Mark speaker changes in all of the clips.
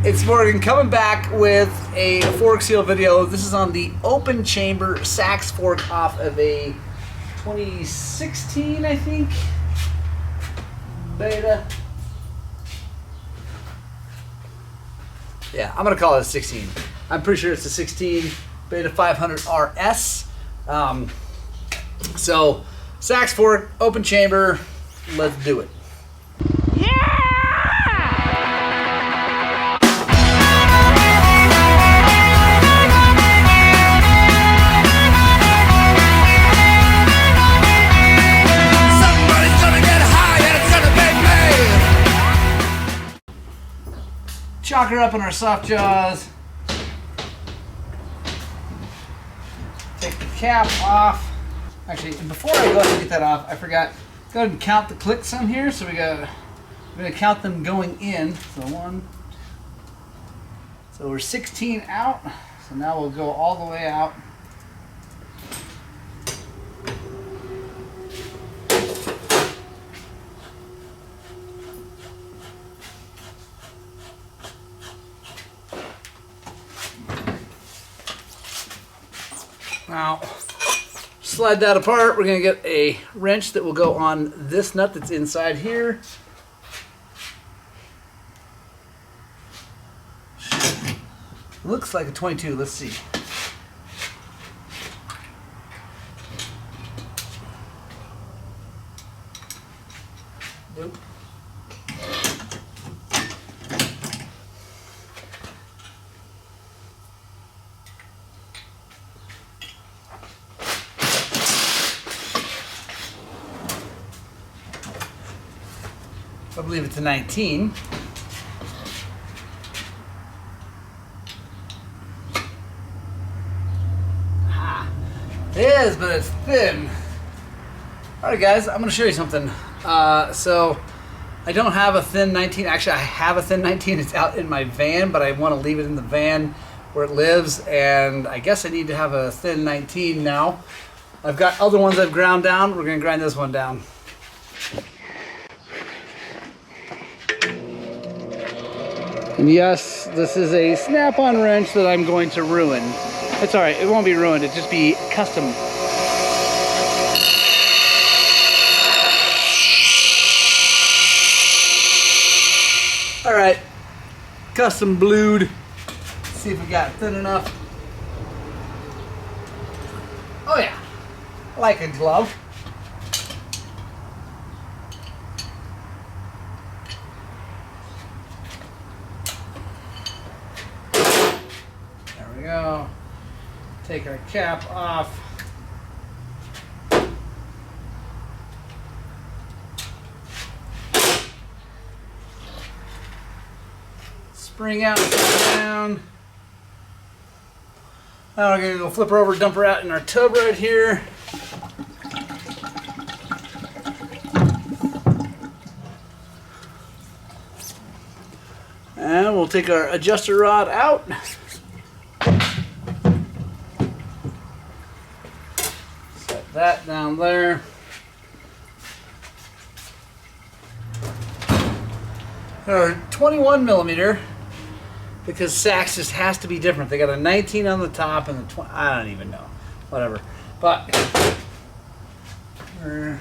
Speaker 1: It's Morgan coming back with a fork seal video. This is on the open chamber Sachs fork off of a 2016, I think, beta. Yeah, I'm gonna call it a 16. I'm pretty sure it's a 16 beta 500 RS. So Sachs fork, open chamber, let's do it. Chalk her up on our soft jaws. Take the cap off. Actually, before I go ahead and get that off, I forgot. Go ahead and count the clicks on here. So we're gonna count them going in. So so we're 16 out. So now we'll go all the way out. Now, slide that apart. We're going to get a wrench that will go on this nut that's inside here. Looks like a 22. Let's see. Nope. I believe it's a 19. It is, but it's thin. Alright guys, I'm going to show you something. So, I don't have a thin 19. Actually, I have a thin 19. It's out in my van, but I want to leave it in the van where it lives. And I guess I need to have a thin 19 now. I've got other ones I've ground down. We're going to grind this one down. And yes, this is a snap-on wrench that I'm going to ruin. It's alright, it won't be ruined, it'll just be custom. Alright, custom blued. Let's see if we got it thin enough. Oh yeah, like a glove. Go. Take our cap off. Spring out and down. Now we're gonna go flip her over, dump her out in our tub right here. And we'll take our adjuster rod out. That down there. Or 21 millimeter, because Sachs just has to be different. They got a 19 on the top and the 20. I don't even know. Whatever. But we're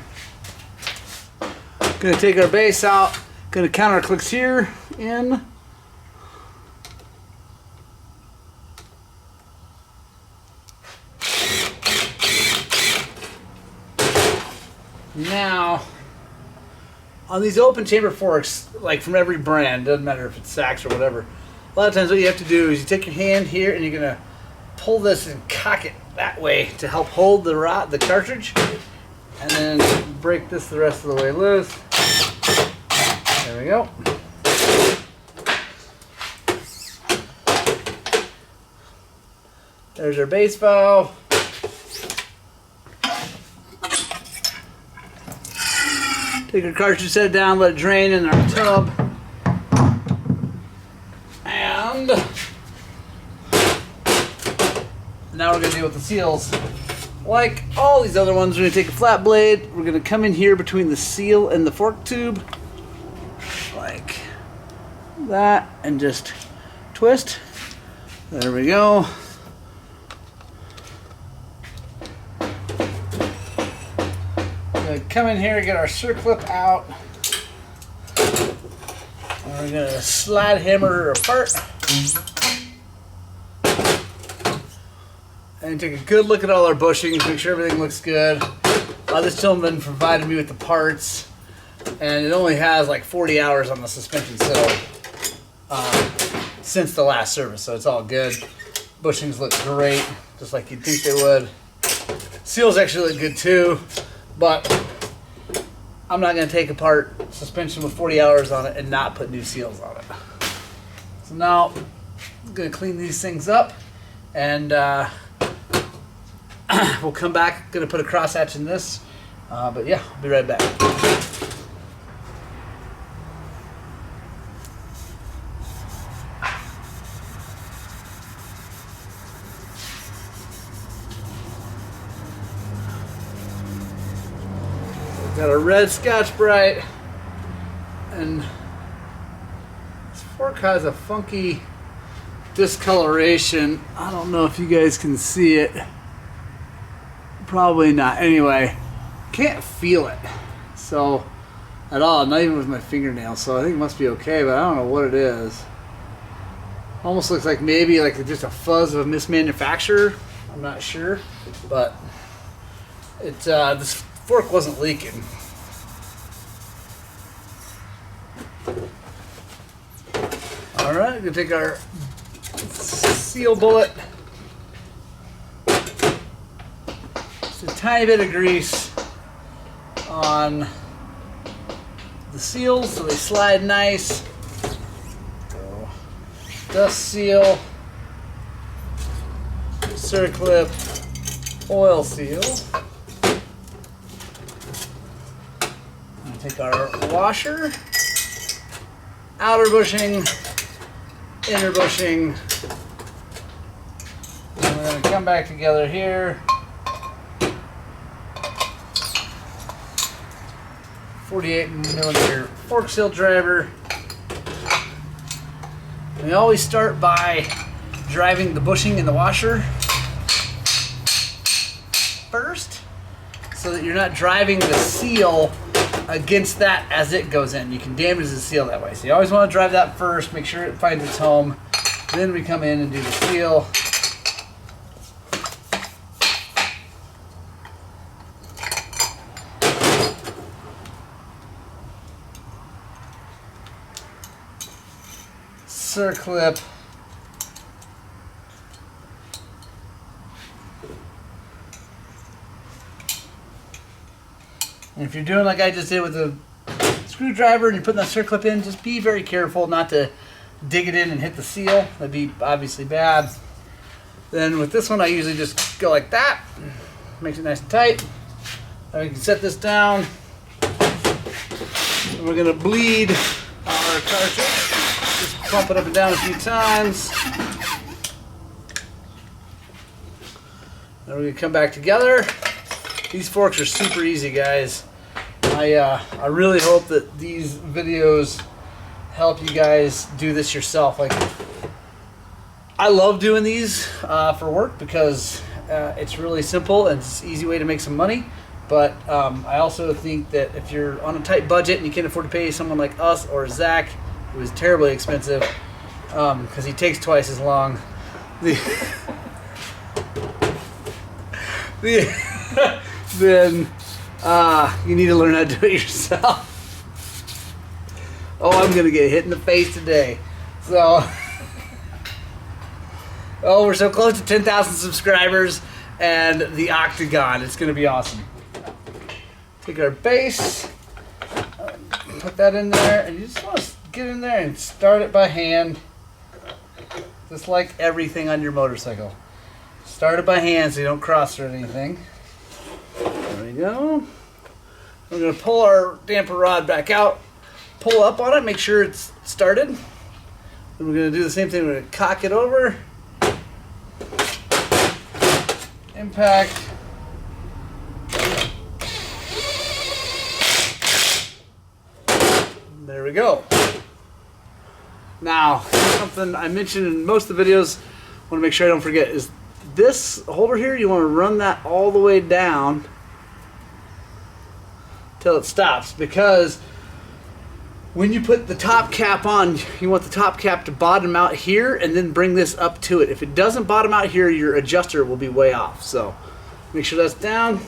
Speaker 1: gonna take our base out. Gonna count our clicks here in. Now, on these open chamber forks, like from every brand, doesn't matter if it's Sachs or whatever, a lot of times what you have to do is you take your hand here and you're going to pull this and cock it that way to help hold the cartridge, and then break this the rest of the way loose. There we go. There's our base valve. Take our cartridge, set it down, let it drain in our tub. And now we're going to deal with the seals. Like all these other ones, we're going to take a flat blade. We're going to come in here between the seal and the fork tube. Like that. And just twist. There we go. Gonna come in here, get our circlip out. And we're gonna slide hammer her apart. And take a good look at all our bushings, make sure everything looks good. This gentleman provided me with the parts, and it only has like 40 hours on the suspension settle since the last service, so it's all good. Bushings look great, just like you'd think they would. Seals actually look good too, but I'm not going to take apart suspension with 40 hours on it and not put new seals on it. So now I'm going to clean these things up, and we'll come back. Going to put a crosshatch in this, but yeah, I'll be right back. Got a red Scotch-Brite, and this fork has a funky discoloration. I don't know if you guys can see it. Probably not. Anyway, can't feel it so at all, not even with my fingernails, so I think it must be okay, but I don't know what it is. Almost looks like maybe like just a fuzz of a mismanufacture. I'm not sure, but it this fork wasn't leaking. All right, we're gonna take our seal bullet, just a tiny bit of grease on the seals so they slide nice. Go dust seal, circlip, oil seal. Take our washer, outer bushing, inner bushing, and we're going to come back together here. 48mm fork seal driver. We always start by driving the bushing in the washer first, so that you're not driving the seal against that as it goes in. You can damage the seal that way. So you always want to drive that first, make sure it finds its home. Then we come in and do the seal. Circlip. And if you're doing like I just did with the screwdriver and you're putting that circlip in, just be very careful not to dig it in and hit the seal. That'd be obviously bad. Then with this one, I usually just go like that. Makes it nice and tight. Now we can set this down. And we're gonna bleed our cartridge. Just pump it up and down a few times. Then we're gonna come back together. These forks are super easy, guys. I really hope that these videos help you guys do this yourself. Like, I love doing these for work because it's really simple and it's an easy way to make some money. But I also think that if you're on a tight budget and you can't afford to pay someone like us or Zach, who is terribly expensive because he takes twice as long, then you need to learn how to do it yourself. Oh, I'm gonna get hit in the face today. So, oh, we're so close to 10,000 subscribers and the octagon. It's gonna be awesome. Take our base, put that in there, and you just want to get in there and start it by hand, just like everything on your motorcycle. Start it by hand so you don't cross or anything. There we go. We're going to pull our damper rod back out, pull up on it, make sure it's started. Then we're going to do the same thing. We're going to cock it over, impact, there we go. Now, something I mentioned in most of the videos, I want to make sure I don't forget, is this holder here, you want to run that all the way down till it stops, because when you put the top cap on, you want the top cap to bottom out here and then bring this up to it. If it doesn't bottom out here, your adjuster will be way off. So make sure that's down.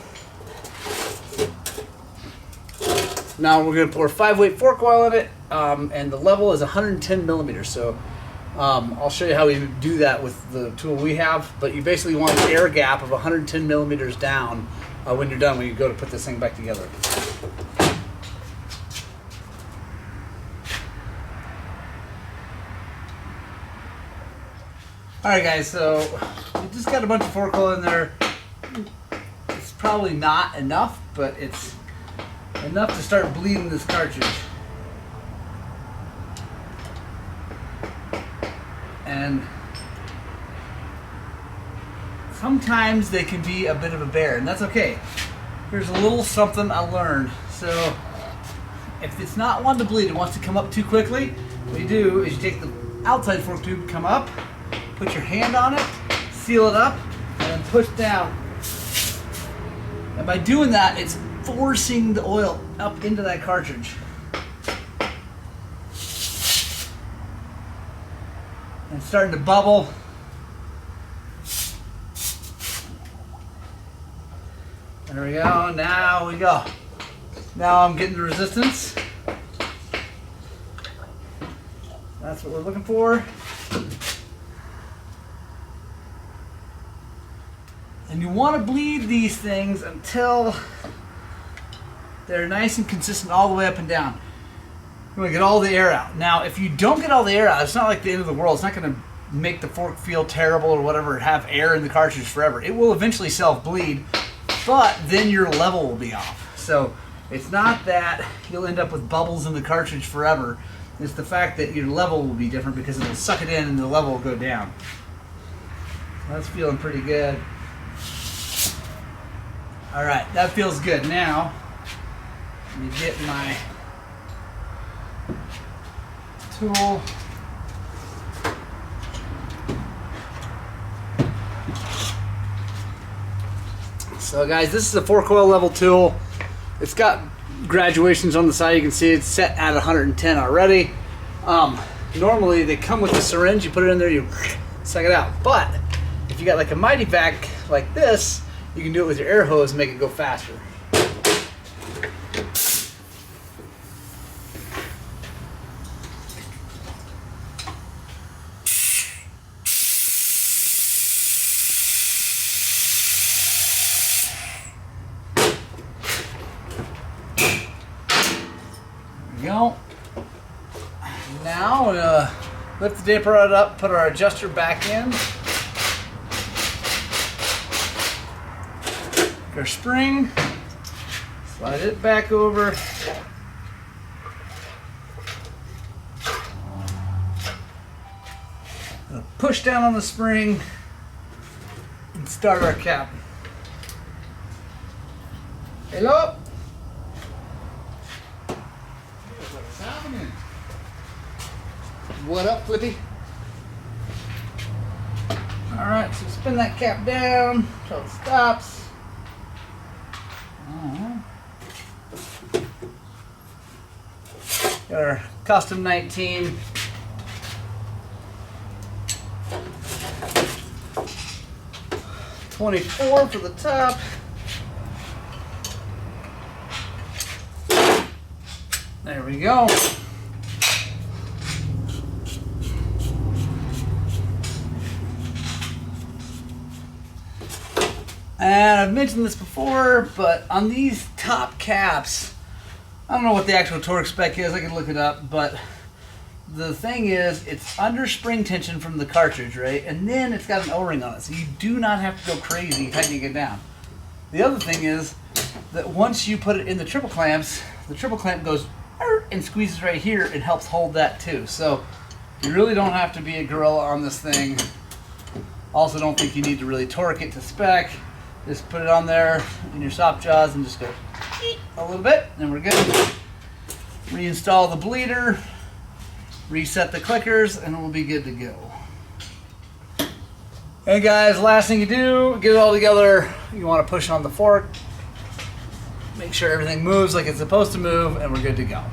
Speaker 1: Now we're going to pour 5-weight fork oil in it, and the level is 110 millimeters. So I'll show you how we do that with the tool we have, but you basically want an air gap of 110 millimeters down when you're done, when you go to put this thing back together. Alright guys, so we just got a bunch of fork oil in there. It's probably not enough, but it's enough to start bleeding this cartridge. And sometimes they can be a bit of a bear, and that's okay. Here's a little something I learned. So if it's not one to bleed, it wants to come up too quickly, what you do is you take the outside fork tube, come up, put your hand on it, seal it up, and then push down. And by doing that, it's forcing the oil up into that cartridge. And it's starting to bubble. There we go, now we go. Now I'm getting the resistance. That's what we're looking for. And you want to bleed these things until they're nice and consistent all the way up and down. You want to get all the air out. Now, if you don't get all the air out, it's not like the end of the world. It's not going to make the fork feel terrible or whatever, have air in the cartridge forever. It will eventually self-bleed, but then your level will be off. So it's not that you'll end up with bubbles in the cartridge forever. It's the fact that your level will be different because it'll suck it in and the level will go down. So that's feeling pretty good. All right, that feels good. Now, let me get my tool. So guys, this is a fork oil level tool. It's got graduations on the side. You can see it's set at 110 already. Normally they come with a syringe. You put it in there, you suck it out. But if you got like a mighty vac like this, you can do it with your air hose and make it go faster. There we go. Now we're gonna lift the damper rod up, put our adjuster back in. Our spring, slide it back over. Push down on the spring and start our cap. Hello? What's happening? What up, Flippy? Alright, so spin that cap down until it stops. Got our custom 19. $24 for the top. There we go. And I've mentioned this before, but on these top caps, I don't know what the actual torque spec is, I can look it up, but the thing is, it's under spring tension from the cartridge, right? And then it's got an O-ring on it, so you do not have to go crazy tightening it down. The other thing is that once you put it in the triple clamps, the triple clamp goes and squeezes right here and helps hold that too. So you really don't have to be a gorilla on this thing. Also, don't think you need to really torque it to spec. Just put it on there in your soft jaws and just go a little bit, and we're good. Reinstall the bleeder. reset the clickers, and we'll be good to go. Hey guys, last thing you do, get it all together. You want to push on the fork, make sure everything moves like it's supposed to move, and we're good to go.